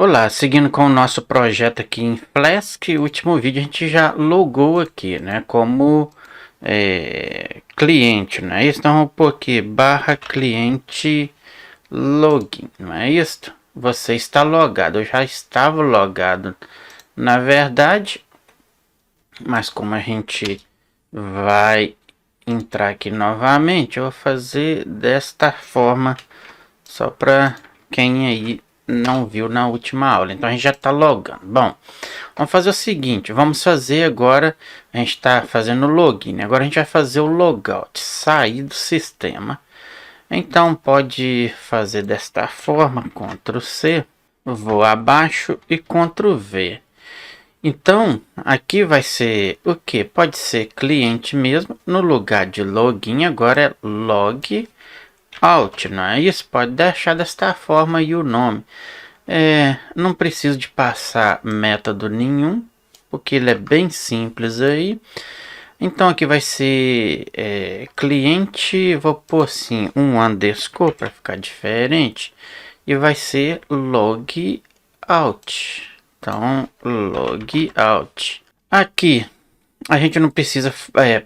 Olá, seguindo com o nosso projeto aqui em Flask, o último vídeo a gente já logou aqui, né, como cliente, não é isso? Então vamos pôr aqui, /cliente login, não é isso? Você está logado, eu já estava logado, na verdade, mas como a gente vai entrar aqui novamente, eu vou fazer desta forma, só para quem aí não viu na última aula. Então a gente já está logando. Bom, vamos fazer o seguinte, vamos fazer agora, a gente está fazendo o login, agora a gente vai fazer o logout, sair do sistema. Então pode fazer desta forma, Ctrl C, vou abaixo e Ctrl V. Então aqui vai ser o que? Pode ser cliente mesmo, no lugar de login agora é log out, não é isso? Pode deixar desta forma aí o nome. Não preciso de passar método nenhum, porque ele é bem simples aí. Então aqui vai ser cliente, vou pôr assim um underscore para ficar diferente. E vai ser log out. Então log out. Aqui a gente não precisa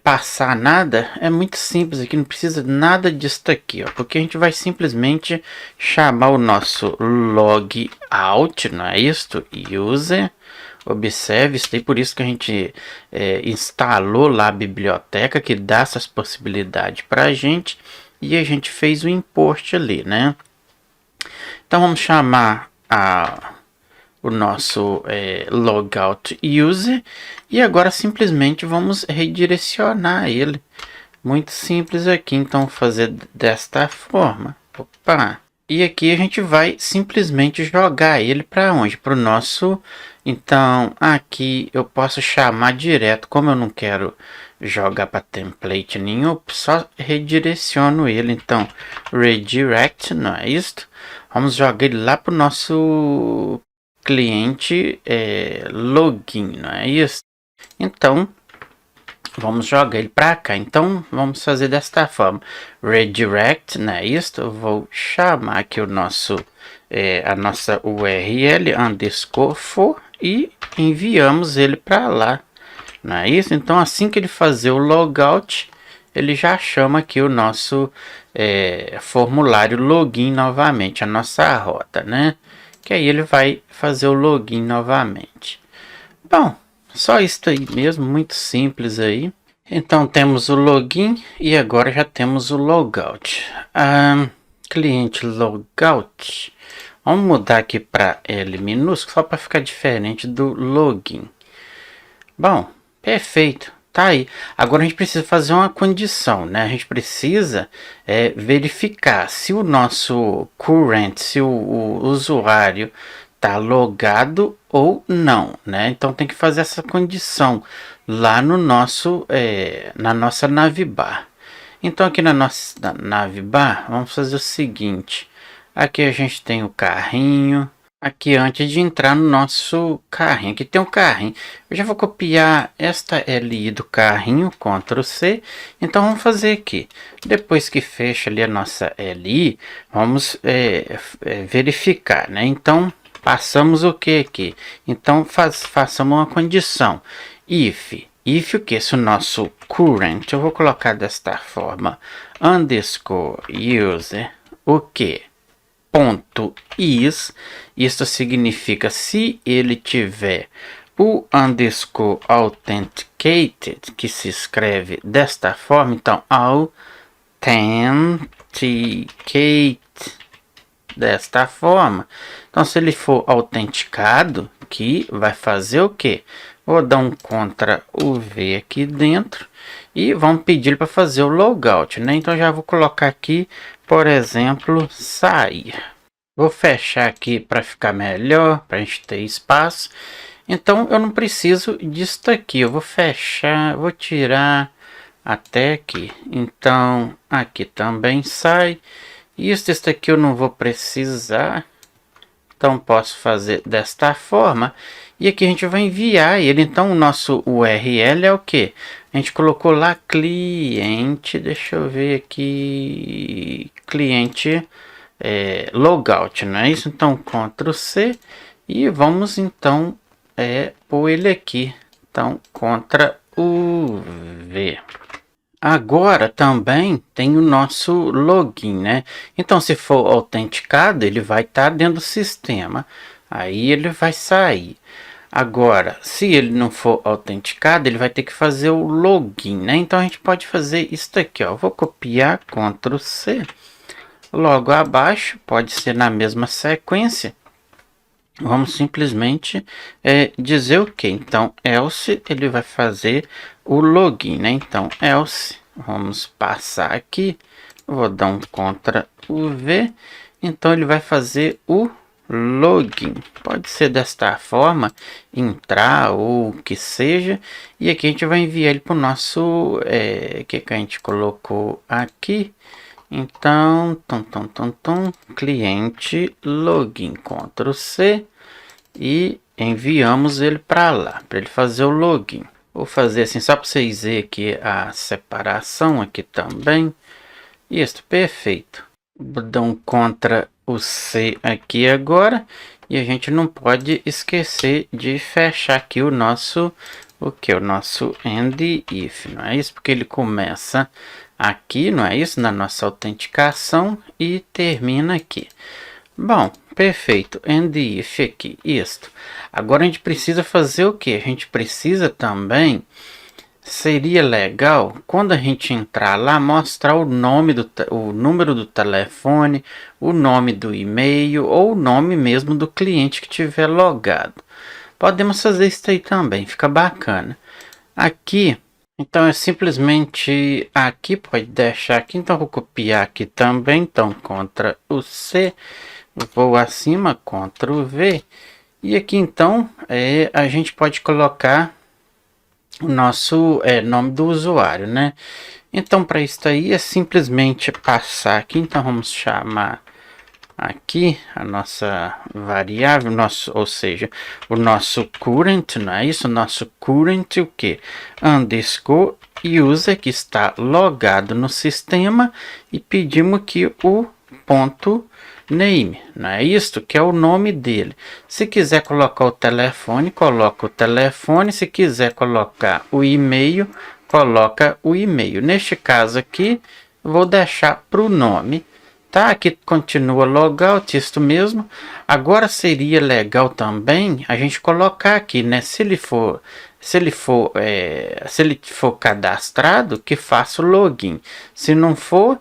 passar nada, é muito simples aqui, não precisa nada disso aqui, ó, porque a gente vai simplesmente chamar o nosso logout, não é isto? User, observe, isso aí, por isso que a gente instalou lá a biblioteca que dá essas possibilidades para a gente, e a gente fez o import ali, né? Então vamos chamar o nosso logout user e agora simplesmente vamos redirecionar ele, muito simples aqui. Então fazer desta forma, opa, e aqui a gente vai simplesmente jogar ele para onde? Para o nosso, então aqui eu posso chamar direto, como eu não quero jogar para template nenhum, só redireciono ele. Então redirect, não é isto? Vamos jogar ele lá para o nosso cliente login, não é isso? Então vamos jogar ele para cá. Então vamos fazer desta forma, redirect, não é isso? Eu vou chamar aqui o nosso a nossa URL underscore for e enviamos ele para lá, não é isso? Então assim que ele fazer o logout, ele já chama aqui o nosso formulário login novamente, a nossa rota, né? Que aí ele vai fazer o login novamente. Bom, só isso aí mesmo, muito simples aí. Então temos o login e agora já temos o logout. Cliente logout. Vamos mudar aqui para L minúsculo só para ficar diferente do login. Bom, perfeito. Tá aí. Agora a gente precisa fazer uma condição, né? A gente precisa verificar se o nosso current, se o usuário tá logado ou não, né? Então tem que fazer essa condição lá no nosso na nossa navbar. Então aqui na nossa navbar vamos fazer o seguinte. Aqui a gente tem o carrinho. Aqui antes de entrar no nosso carrinho, aqui tem um carrinho. Eu já vou copiar esta LI do carrinho, Ctrl C. Então vamos fazer aqui. Depois que fecha ali a nossa LI, vamos verificar, né? Então passamos o que aqui? Então façamos uma condição. If o que? Se o nosso current, eu vou colocar desta forma, underscore user, o que? Ponto is, isso significa se ele tiver o underscore authenticated, que se escreve desta forma, então authenticate desta forma. Então se ele for autenticado, que vai fazer o que? Vou dar um Ctrl V aqui dentro e vamos pedir para fazer o logout, né? Então já vou colocar aqui, por exemplo, sair. Vou fechar aqui para ficar melhor, para a gente ter espaço. Então eu não preciso disso aqui, eu vou fechar, vou tirar até aqui. Então aqui também sai. Isso aqui eu não vou precisar. Então posso fazer desta forma. E aqui a gente vai enviar ele. Então o nosso URL é o que? A gente colocou lá cliente. Deixa eu ver aqui. Cliente logout, não é isso? Então Ctrl C. E vamos então pôr ele aqui. Então, Ctrl V. Agora também tem o nosso login, né? Então, se for autenticado, ele vai estar dentro do sistema. Aí ele vai sair. Agora, se ele não for autenticado, ele vai ter que fazer o login, né? Então a gente pode fazer isso aqui, ó. Vou copiar, Ctrl C. Logo abaixo, pode ser na mesma sequência. Vamos simplesmente dizer o que? Então, else, ele vai fazer o login, né? Então, else, vamos passar aqui. Vou dar um Ctrl V. Então, ele vai fazer o login. Pode ser desta forma, entrar ou o que seja. E aqui a gente vai enviar ele para o nosso, que a gente colocou aqui. Então, cliente login, Ctrl C e enviamos ele para lá, para ele fazer o login. Vou fazer assim só para vocês verem aqui a separação aqui também. Isso, perfeito. Vou dar um Ctrl o C aqui agora e a gente não pode esquecer de fechar aqui o nosso o nosso end if, não é isso? Porque ele começa aqui, não é isso? Na nossa autenticação e termina aqui. Bom, perfeito. End if aqui, isto. Agora a gente precisa fazer o que? A gente precisa também, seria legal, quando a gente entrar lá, mostrar o nome o número do telefone, o nome do e-mail ou o nome mesmo do cliente que tiver logado. Podemos fazer isso aí também, fica bacana. Aqui, então é simplesmente aqui, pode deixar aqui, então vou copiar aqui também, então Ctrl o C, vou acima, Ctrl V, e aqui então a gente pode colocar o nosso nome do usuário, né? Então para isso aí é simplesmente passar aqui, então vamos chamar aqui a nossa variável, ou seja, o nosso current, não é isso? O nosso current, o que? Underscore user, que está logado no sistema, e pedimos aqui o ponto name, não é isso? Que é o nome dele. Se quiser colocar o telefone, coloca o telefone. Se quiser colocar o e-mail, coloca o e-mail. Neste caso aqui, vou deixar para o nome. Tá, aqui continua logout, isto mesmo. Agora seria legal também a gente colocar aqui, né? Se ele for cadastrado, que faça o login. Se não for,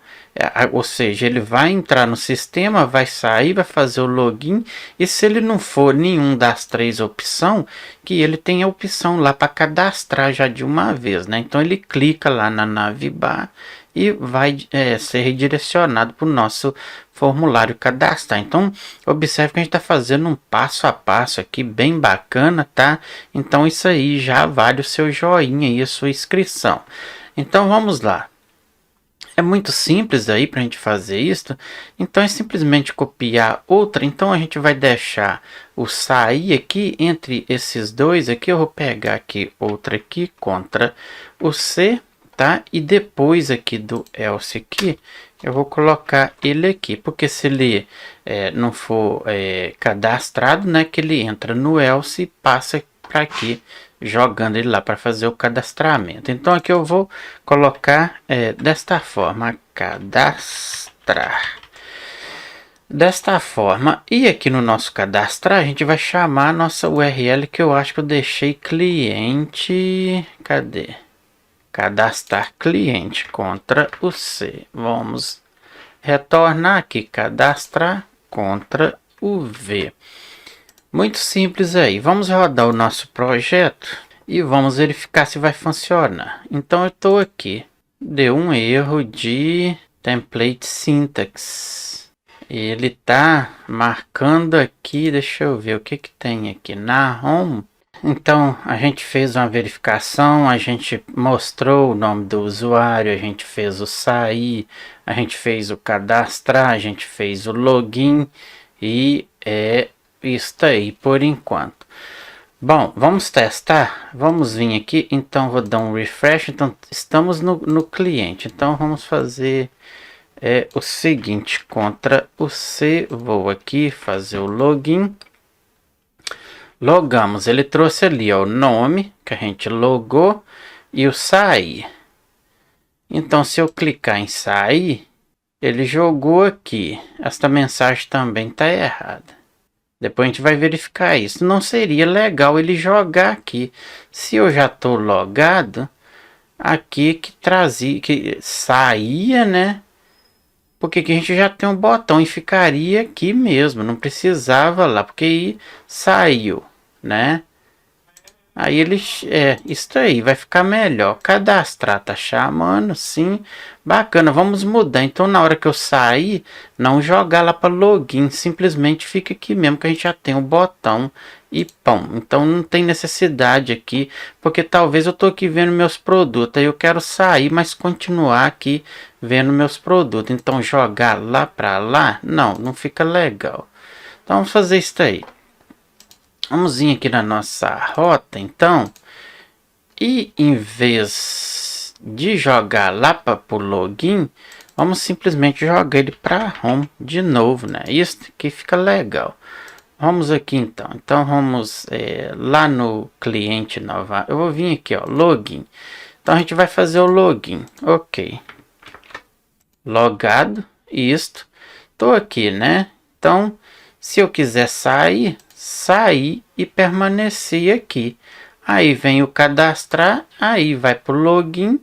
ou seja, ele vai entrar no sistema, vai sair, vai fazer o login. E se ele não for nenhum das três opções, que ele tem a opção lá para cadastrar já de uma vez, né? Então ele clica lá na navbar e vai ser redirecionado para o nosso formulário cadastrar. Então, observe que a gente está fazendo um passo a passo aqui, bem bacana, tá? Então, isso aí já vale o seu joinha e a sua inscrição. Então, vamos lá. É muito simples aí para a gente fazer isso. Então, é simplesmente copiar outra. Então, a gente vai deixar o sair aqui entre esses dois aqui. Eu vou pegar aqui outra aqui, Ctrl o C, tá? E depois aqui do else aqui, eu vou colocar ele aqui, porque se ele não for cadastrado, né, que ele entra no else e passa para aqui, jogando ele lá para fazer o cadastramento. Então aqui eu vou colocar desta forma, cadastrar. Desta forma, e aqui no nosso cadastrar, a gente vai chamar a nossa URL, que eu acho que eu deixei cliente, cadê? Cadastrar cliente, Ctrl o C. Vamos retornar aqui, cadastrar, Ctrl o V. Muito simples aí. Vamos rodar o nosso projeto e vamos verificar se vai funcionar. Então eu estou aqui. Deu um erro de template syntax. Ele está marcando aqui, deixa eu ver o que tem aqui na home. Então, a gente fez uma verificação, a gente mostrou o nome do usuário, a gente fez o sair, a gente fez o cadastrar, a gente fez o login e é isso aí por enquanto. Bom, vamos testar, vamos vir aqui, então vou dar um refresh, então estamos no cliente, então vamos fazer o seguinte, Ctrl o C, vou aqui fazer o login. Logamos, ele trouxe ali ó, o nome que a gente logou e o sair. Então, se eu clicar em sair, ele jogou aqui. Esta mensagem também está errada. Depois a gente vai verificar isso. Não seria legal ele jogar aqui. Se eu já estou logado, aqui que trazia, que saía, né? Porque aqui a gente já tem um botão e ficaria aqui mesmo. Não precisava lá, porque aí saiu, né? Aí eles, isso aí, vai ficar melhor. Cadastrar, tá chamando, sim. Bacana, vamos mudar. Então, na hora que eu sair, não jogar lá para login. Simplesmente fica aqui mesmo, que a gente já tem o botão e pão. Então, não tem necessidade aqui, porque talvez eu tô aqui vendo meus produtos. Aí eu quero sair, mas continuar aqui vendo meus produtos. Então, jogar lá para lá, não fica legal. Então, vamos fazer isso aí. Vamos vir aqui na nossa rota, então, e em vez de jogar lá para o login, vamos simplesmente jogar ele para home de novo, né? Isso que fica legal. Vamos aqui então. Então vamos lá no cliente nova. Eu vou vir aqui, ó, login. Então a gente vai fazer o login. Ok. Logado. Isto. Tô aqui, né? Então, se eu quiser sair e permanecer aqui. Aí vem o cadastrar, aí vai para o login,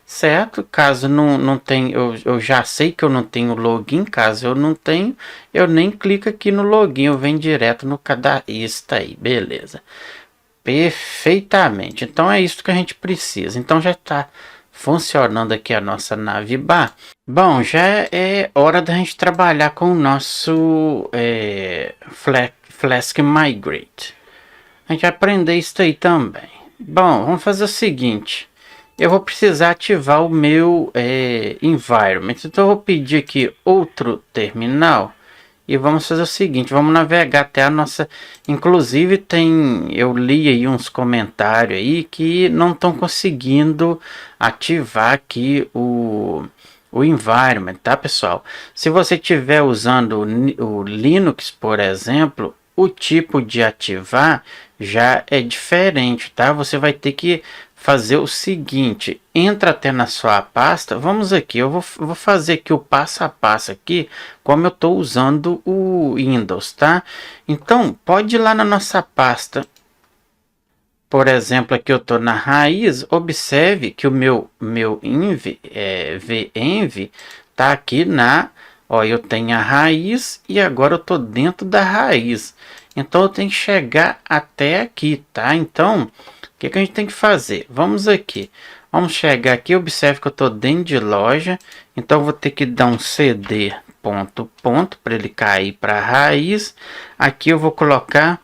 certo? Caso não tenha, eu já sei que eu não tenho login, caso eu não tenho, eu nem clico aqui no login, eu venho direto no cadastro. Isso aí, beleza. Perfeitamente. Então é isso que a gente precisa. Então já está funcionando aqui a nossa Navibar. Bom, já é hora da gente trabalhar com o nosso Flask Migrate. A gente vai aprender isso aí também. Bom, vamos fazer o seguinte. Eu vou precisar ativar o meu environment. Então eu vou pedir aqui outro terminal. E vamos fazer o seguinte, vamos navegar até a nossa... Inclusive eu li aí uns comentários aí que não estão conseguindo ativar aqui o environment, tá pessoal? Se você estiver usando o Linux, por exemplo, o tipo de ativar já é diferente, tá? Você vai ter que fazer o seguinte, entra até na sua pasta, vamos aqui, eu vou fazer aqui o passo a passo aqui, como eu estou usando o Windows, tá? Então, pode ir lá na nossa pasta, por exemplo, aqui eu estou na raiz, observe que o meu env, venv, tá aqui ó, eu tenho a raiz e agora eu estou dentro da raiz, então eu tenho que chegar até aqui, tá? Então, o que a gente tem que fazer? Vamos aqui. Vamos chegar aqui. Observe que eu estou dentro de loja. Então, eu vou ter que dar um cd ponto para ele cair para a raiz. Aqui eu vou colocar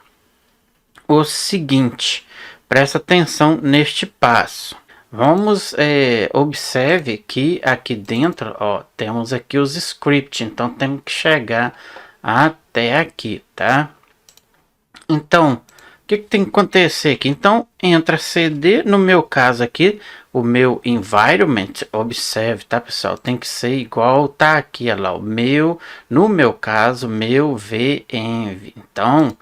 o seguinte. Presta atenção neste passo. Vamos, observe que aqui dentro, ó, temos aqui os scripts. Então, temos que chegar até aqui, tá? Então, o que tem que acontecer aqui? Então, entra cd, no meu caso aqui, o meu environment, observe, tá pessoal? Tem que ser igual, tá aqui, olha lá, no meu caso, meu venv. Então,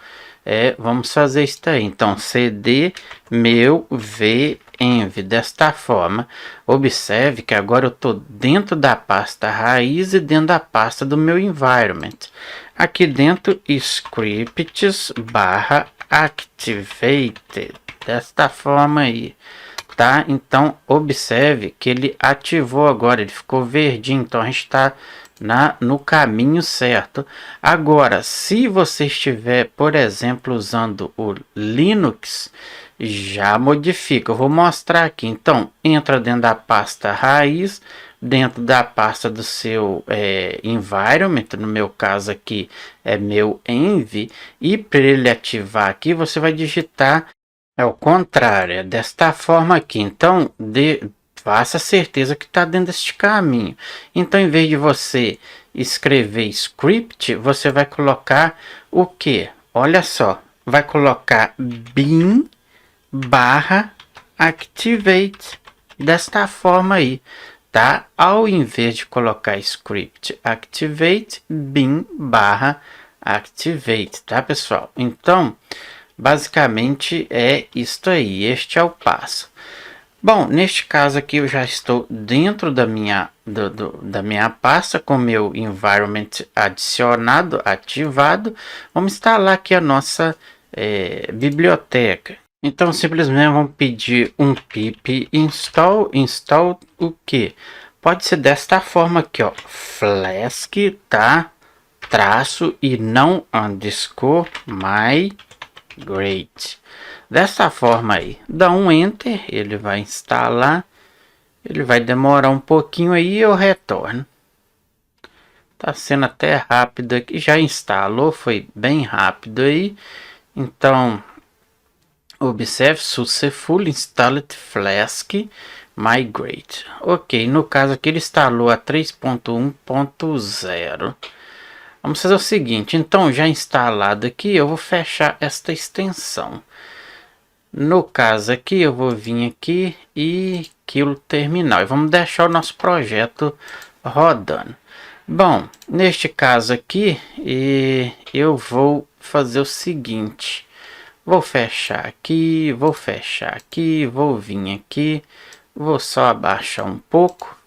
vamos fazer isso aí. Então, cd, meu venv, desta forma. Observe que agora eu estou dentro da pasta raiz e dentro da pasta do meu environment. Aqui dentro, scripts / activated, desta forma aí, tá? Então observe que ele ativou agora, ele ficou verdinho, então a gente está no caminho certo. Agora, se você estiver, por exemplo, usando o Linux, já modifica. Eu vou mostrar aqui. Então entra dentro da pasta raiz, dentro da pasta do seu environment, no meu caso aqui é meu env, e para ele ativar aqui você vai digitar o contrário, é desta forma aqui. Então faça certeza que está dentro deste caminho. Então, em vez de você escrever script, você vai colocar o que? Olha só, vai colocar bin / activate, desta forma aí, tá? Ao invés de colocar script activate, bin / activate, tá pessoal? Então, Basicamente é isto aí, este é o passo. Bom, neste caso aqui eu já estou dentro da minha pasta com meu environment adicionado, ativado. Vamos instalar aqui a nossa biblioteca. Então simplesmente vamos pedir um pip install o que? Pode ser desta forma aqui, ó, flask, tá? Traço e não underscore migrate. Dessa forma aí, dá um enter, ele vai instalar, ele vai demorar um pouquinho aí e eu retorno. Tá sendo até rápido aqui, já instalou, foi bem rápido aí. Então, observe successful installed flask migrate. Ok, no caso aqui ele instalou a 3.1.0. Vamos fazer o seguinte, então já instalado aqui, eu vou fechar esta extensão. No caso aqui, eu vou vir aqui e kill terminal. E vamos deixar o nosso projeto rodando. Bom, neste caso aqui, eu vou fazer o seguinte. Vou fechar aqui, vou vir aqui. Vou só abaixar um pouco.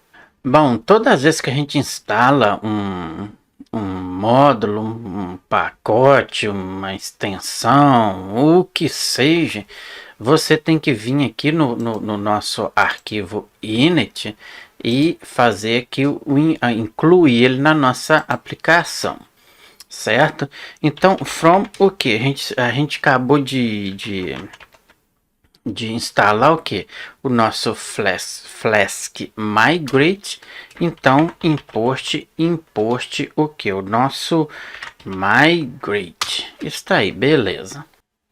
Bom, todas as vezes que a gente instala um módulo, um pacote, uma extensão, o que seja, você tem que vir aqui no nosso arquivo init e fazer aqui incluir ele na nossa aplicação, certo? Então, from o que? A gente acabou de instalar o que? O nosso Flask migrate. Então import o que? O nosso migrate. Está aí, beleza.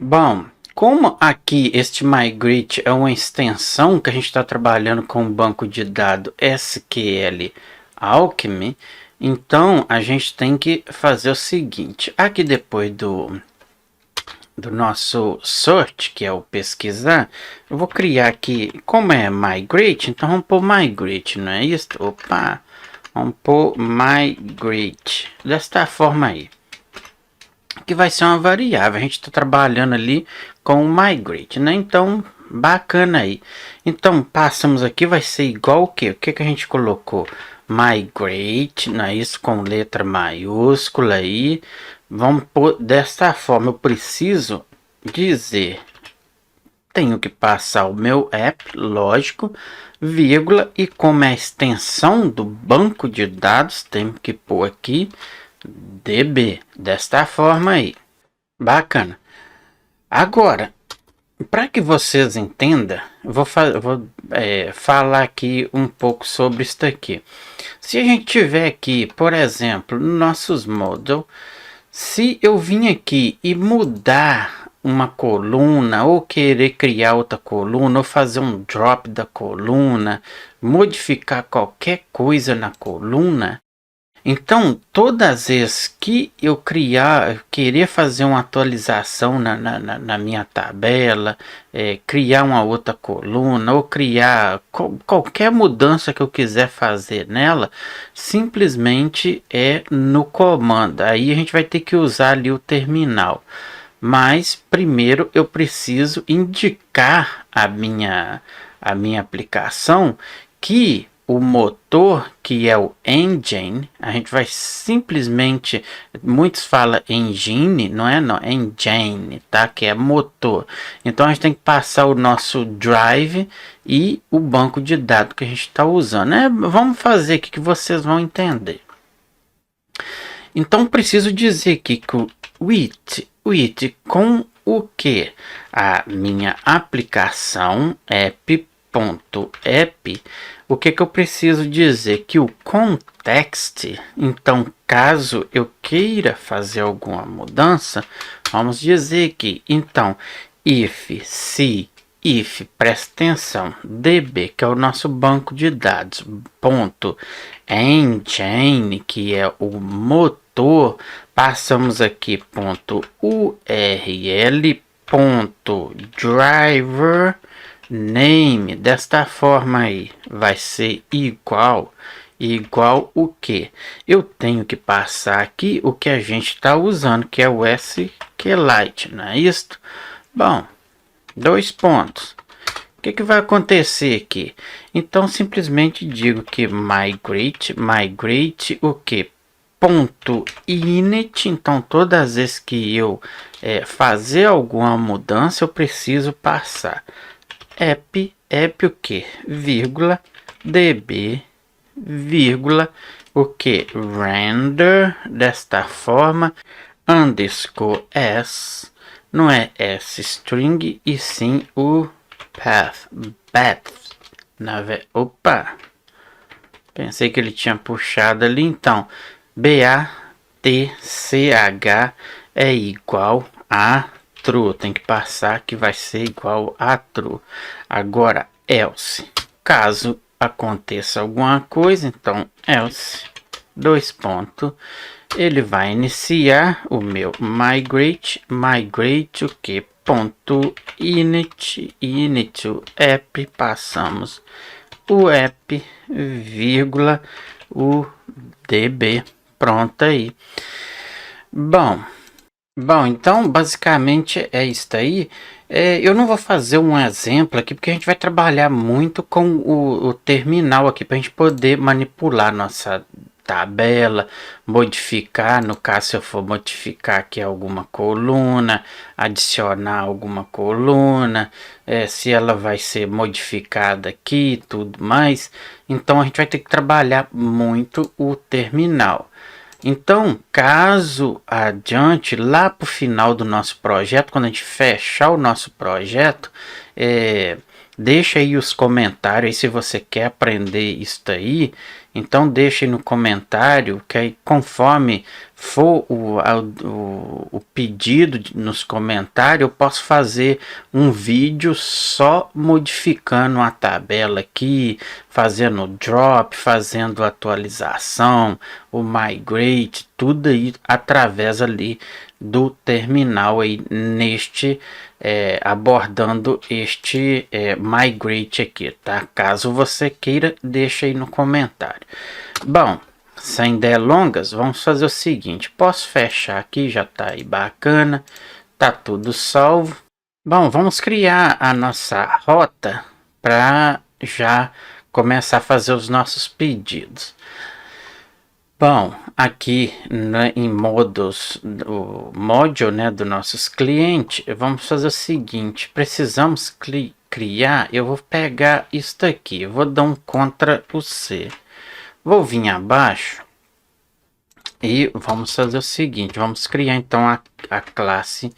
Bom, como aqui este migrate é uma extensão que a gente está trabalhando com o banco de dados SQL Alchemy, então a gente tem que fazer o seguinte. Aqui depois do nosso search, que é o pesquisar, eu vou criar aqui, como é migrate, então vamos pôr migrate, não é isso? Opa, vamos pôr migrate, desta forma aí, que vai ser uma variável, a gente está trabalhando ali com o migrate, né? Então, bacana aí. Então, passamos aqui, vai ser igual o que? O que a gente colocou? Migrate, não é isso? Com letra maiúscula aí. Vamos pôr desta forma, eu preciso dizer, tenho que passar o meu app, lógico, vírgula, e como é a extensão do banco de dados, tenho que pôr aqui DB, desta forma aí. Bacana. Agora, para que vocês entendam, eu vou falar aqui um pouco sobre isso aqui. Se a gente tiver aqui, por exemplo, nossos models, se eu vim aqui e mudar uma coluna, ou querer criar outra coluna, ou fazer um drop da coluna, modificar qualquer coisa na coluna, então todas as vezes que eu querer fazer uma atualização na minha tabela, criar uma outra coluna, ou criar qualquer mudança que eu quiser fazer nela, simplesmente é no comando. Aí a gente vai ter que usar ali o terminal. Mas primeiro eu preciso indicar a minha aplicação que o motor, que é o engine, a gente vai simplesmente, muitos falam engine, não é não, engine, tá? Que é motor. Então a gente tem que passar o nosso drive e o banco de dados que a gente está usando, né? Vamos fazer aqui que vocês vão entender. Então preciso dizer aqui que o with com o que? A minha aplicação app.app, o que eu preciso dizer? Que o context, então caso eu queira fazer alguma mudança, vamos dizer que, então, if, presta atenção, db, que é o nosso banco de dados, ponto, engine, que é o motor, passamos aqui, ponto, url, ponto, driver, name, desta forma aí, vai ser igual o que? Eu tenho que passar aqui o que a gente está usando, que é o SQL SQLite, não é isto? Bom, dois pontos. O que vai acontecer aqui? Então, simplesmente digo que migrate o que? Ponto init. Então, todas as vezes que eu fazer alguma mudança, eu preciso passar app o que? Vírgula db, vírgula o que? Render, desta forma, underscore s, não é s string, e sim o path, opa, pensei que ele tinha puxado ali. Então, batch é igual a true, tem que passar que vai ser igual a true. Agora, else, caso aconteça alguma coisa, então else, dois pontos, ele vai iniciar o meu migrate o que? Ponto init o app, passamos o app, vírgula, o db, pronto aí. Bom, então basicamente é isso aí. Eu não vou fazer um exemplo aqui porque a gente vai trabalhar muito com o terminal aqui para a gente poder manipular nossa tabela, modificar, no caso se eu for modificar aqui alguma coluna, adicionar alguma coluna, se ela vai ser modificada aqui e tudo mais. Então a gente vai ter que trabalhar muito o terminal. Então, caso adiante, lá para o final do nosso projeto, quando a gente fechar o nosso projeto, deixa aí os comentários aí se você quer aprender isso aí. Então deixa aí no comentário, que aí conforme for o pedido nos comentários, eu posso fazer um vídeo só modificando a tabela aqui, fazendo drop, fazendo atualização, o migrate, tudo aí através ali do terminal aí neste abordando este migrate aqui, tá? Caso você queira, deixa aí no comentário. Bom, sem delongas, vamos fazer o seguinte, posso fechar aqui, já tá aí bacana, tá tudo salvo. Bom, vamos criar a nossa rota para já começar a fazer os nossos pedidos. Bom, aqui em modos, o módulo, né, dos nossos clientes, vamos fazer o seguinte, precisamos criar, eu vou pegar isso aqui, eu vou dar um Ctrl C, vou vir abaixo e vamos fazer o seguinte, vamos criar então a classe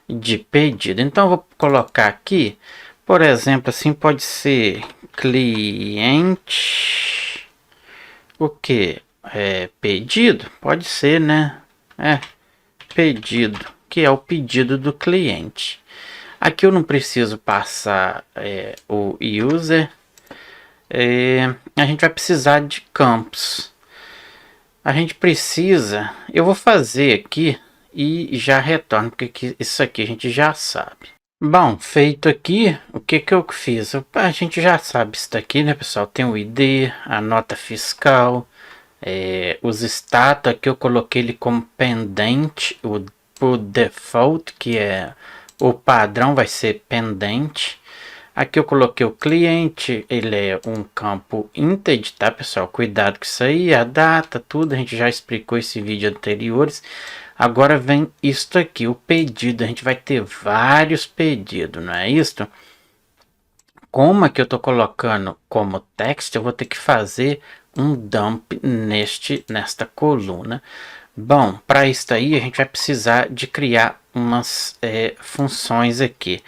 de pedido. Então eu vou colocar aqui, por exemplo, assim pode ser cliente, o que? Pedido, pode ser, né? Pedido, que é o pedido do cliente. Aqui eu não preciso passar o user. A gente vai precisar de campos. A gente precisa, eu vou fazer aqui e já retorno, porque isso aqui a gente já sabe. Bom, feito aqui, o que eu fiz? A gente já sabe isso daqui, né, pessoal? Tem o ID, a nota fiscal, os status aqui eu coloquei ele como pendente, o default, que é o padrão, vai ser pendente. Aqui eu coloquei o cliente, ele é um campo integer, tá, pessoal? Cuidado com isso aí, a data, tudo, a gente já explicou esse vídeo anteriores. Agora vem isto aqui, o pedido, a gente vai ter vários pedidos, não é isso? Como aqui eu estou colocando como text, eu vou ter que fazer um dump nesta coluna. Bom, para isso aí a gente vai precisar de criar umas funções aqui.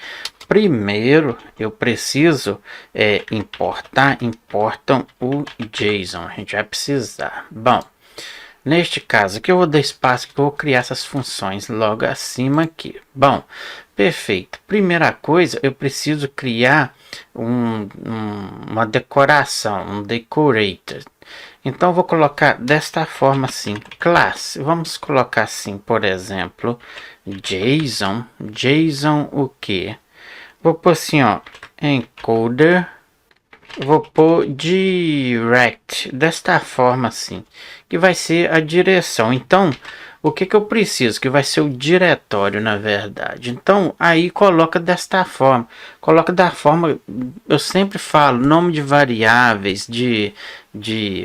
Primeiro eu preciso importam o JSON, a gente vai precisar. Bom, neste caso aqui eu vou dar espaço que eu vou criar essas funções logo acima aqui. Bom, perfeito. Primeira coisa, eu preciso criar uma decoração, um decorator. Então, eu vou colocar desta forma assim, classe. Vamos colocar assim, por exemplo, JSON. JSON o que? Vou pôr assim, ó, encoder. Vou pôr direct, desta forma assim, que vai ser a direção. Então, o que eu preciso, que vai ser o diretório, na verdade. Então, aí coloca desta forma. Coloca da forma, eu sempre falo, nome de variáveis, de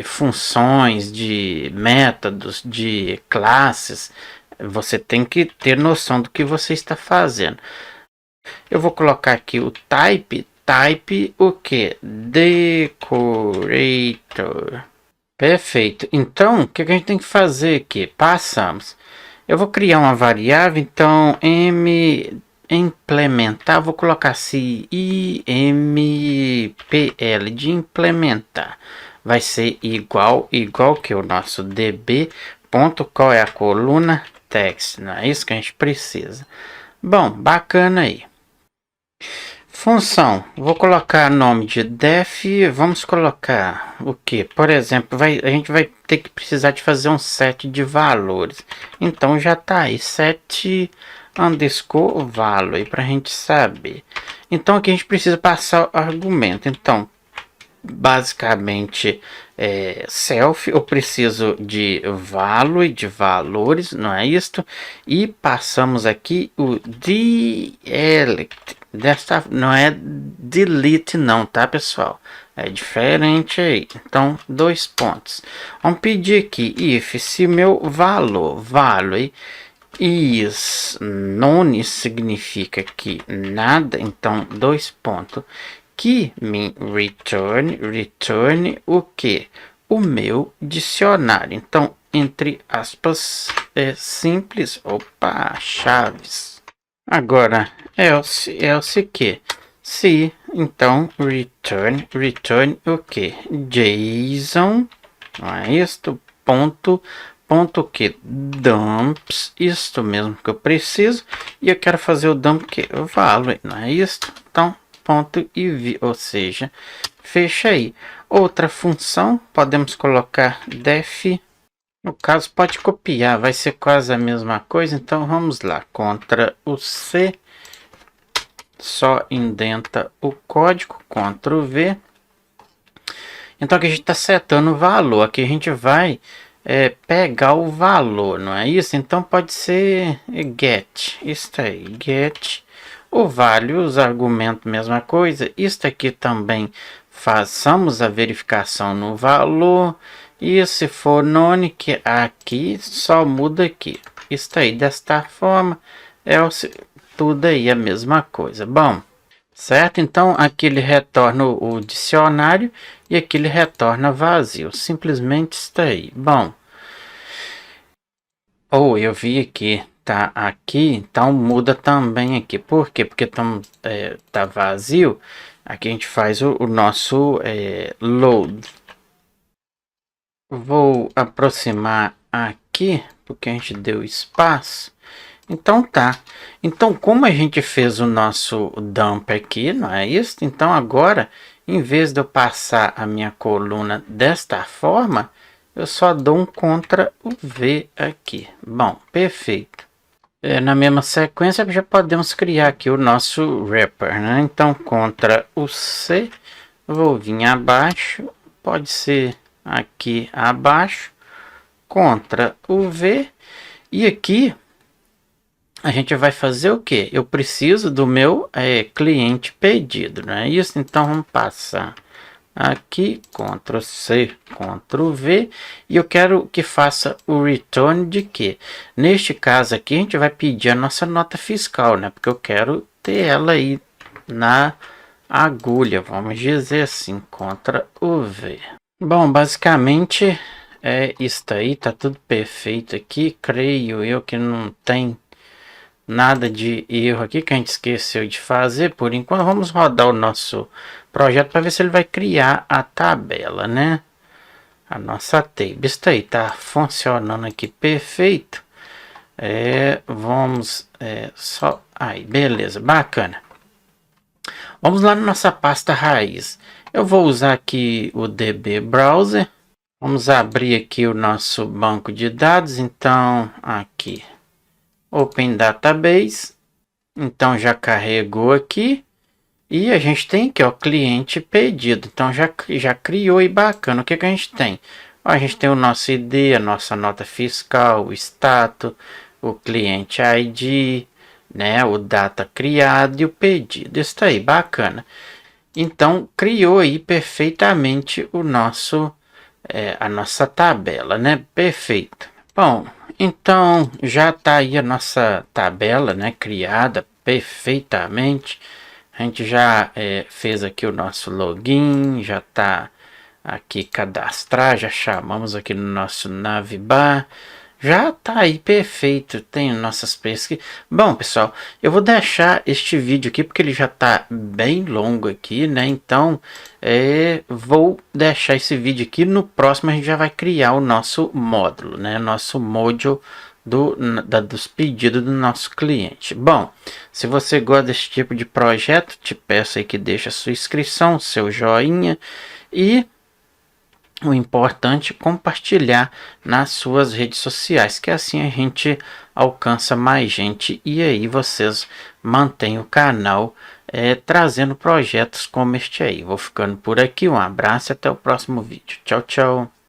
funções, de métodos, de classes. Você tem que ter noção do que você está fazendo. Eu vou colocar aqui o type. Type o que? Decorator. Perfeito. Então, o que a gente tem que fazer aqui? Passamos. Eu vou criar uma variável, então m implementar, vou colocar assim impl de implementar. Vai ser igual que o nosso db. Ponto, qual é a coluna? Text, não é isso que a gente precisa. Bom, bacana aí. Função, vou colocar nome de def, vamos colocar o que? Por exemplo, a gente vai ter que precisar de fazer um set de valores. Então já tá aí, set underscore value, para a gente saber. Então aqui a gente precisa passar o argumento. Então, basicamente, self, eu preciso de value, de valores, não é isto? E passamos aqui o delete. Não é delete não, tá, pessoal? É diferente aí. Então, 2 pontos. Vamos pedir aqui if, se meu value is none, significa que nada, então 2 pontos. Que me return o que? O meu dicionário. Então, entre aspas, é simples. Opa, chaves. Agora, else que? Se, então, return o que? JSON, não é isto? Ponto que? Dumps, isto mesmo que eu preciso. E eu quero fazer o dump que? O value, não é isto? Então, ponto e ou seja, fecha aí. Outra função, podemos colocar def. No caso, pode copiar, vai ser quase a mesma coisa. Então, vamos lá. Ctrl o C. Só indenta o código. Ctrl V. Então, aqui a gente está setando o valor. Aqui a gente vai pegar o valor, não é isso? Então, pode ser get. Isso aí, get. O value, os argumentos, mesma coisa. Isto aqui também façamos a verificação no valor. E se for none, que aqui só muda aqui. Isso aí, desta forma, tudo aí a mesma coisa. Bom, certo? Então, aqui ele retorna o dicionário e aqui ele retorna vazio. Simplesmente está aí. Bom, eu vi aqui, tá aqui, então muda também aqui. Por quê? Porque tá vazio. Aqui a gente faz o nosso load. Vou aproximar aqui, porque a gente deu espaço. Então tá. Então, como a gente fez o nosso dump aqui, não é isso? Então agora, em vez de eu passar a minha coluna desta forma, eu só dou um Ctrl V aqui. Bom, perfeito. Na mesma sequência, já podemos criar aqui o nosso wrapper, né? Então, Ctrl o C, vou vir abaixo, pode ser aqui abaixo, Ctrl o V, e aqui a gente vai fazer o que? Eu preciso do meu cliente pedido, não é isso? Então vamos passar aqui, Ctrl C, Ctrl V, e eu quero que faça o return de que? Neste caso aqui a gente vai pedir a nossa nota fiscal, né? Porque eu quero ter ela aí na agulha, vamos dizer assim, Ctrl V. Bom, basicamente é isso aí, tá tudo perfeito aqui. Creio eu que não tem nada de erro aqui que a gente esqueceu de fazer. Por enquanto, vamos rodar o nosso projeto para ver se ele vai criar a tabela, né? A nossa table. Isso aí tá funcionando aqui perfeito. Vamos só aí, beleza, bacana. Vamos lá na nossa pasta raiz. Eu vou usar aqui o DB Browser. Vamos abrir aqui o nosso banco de dados. Então, aqui, Open Database. Então, já carregou aqui. E a gente tem aqui, ó, cliente pedido. Então, já criou e bacana. O que a gente tem? Ó, a gente tem o nosso ID, a nossa nota fiscal, o status, o cliente ID, né, o data criado e o pedido. Isso tá aí, bacana. Então, criou aí perfeitamente o nosso, a nossa tabela, né? Perfeito. Bom, então já tá aí a nossa tabela, né? Criada perfeitamente. A gente já fez aqui o nosso login, já tá aqui cadastrar, já chamamos aqui no nosso Navibar. Já tá aí perfeito, tem nossas pesquisas. Bom, pessoal, eu vou deixar este vídeo aqui porque ele já tá bem longo aqui, né? Então, vou deixar esse vídeo aqui. No próximo a gente já vai criar o nosso módulo, né? Nosso module dos pedidos do nosso cliente. Bom, se você gosta desse tipo de projeto, te peço aí que deixe a sua inscrição, seu joinha e o importante é compartilhar nas suas redes sociais, que assim a gente alcança mais gente e aí vocês mantêm o canal trazendo projetos como este aí. Vou ficando por aqui, um abraço e até o próximo vídeo. Tchau, tchau.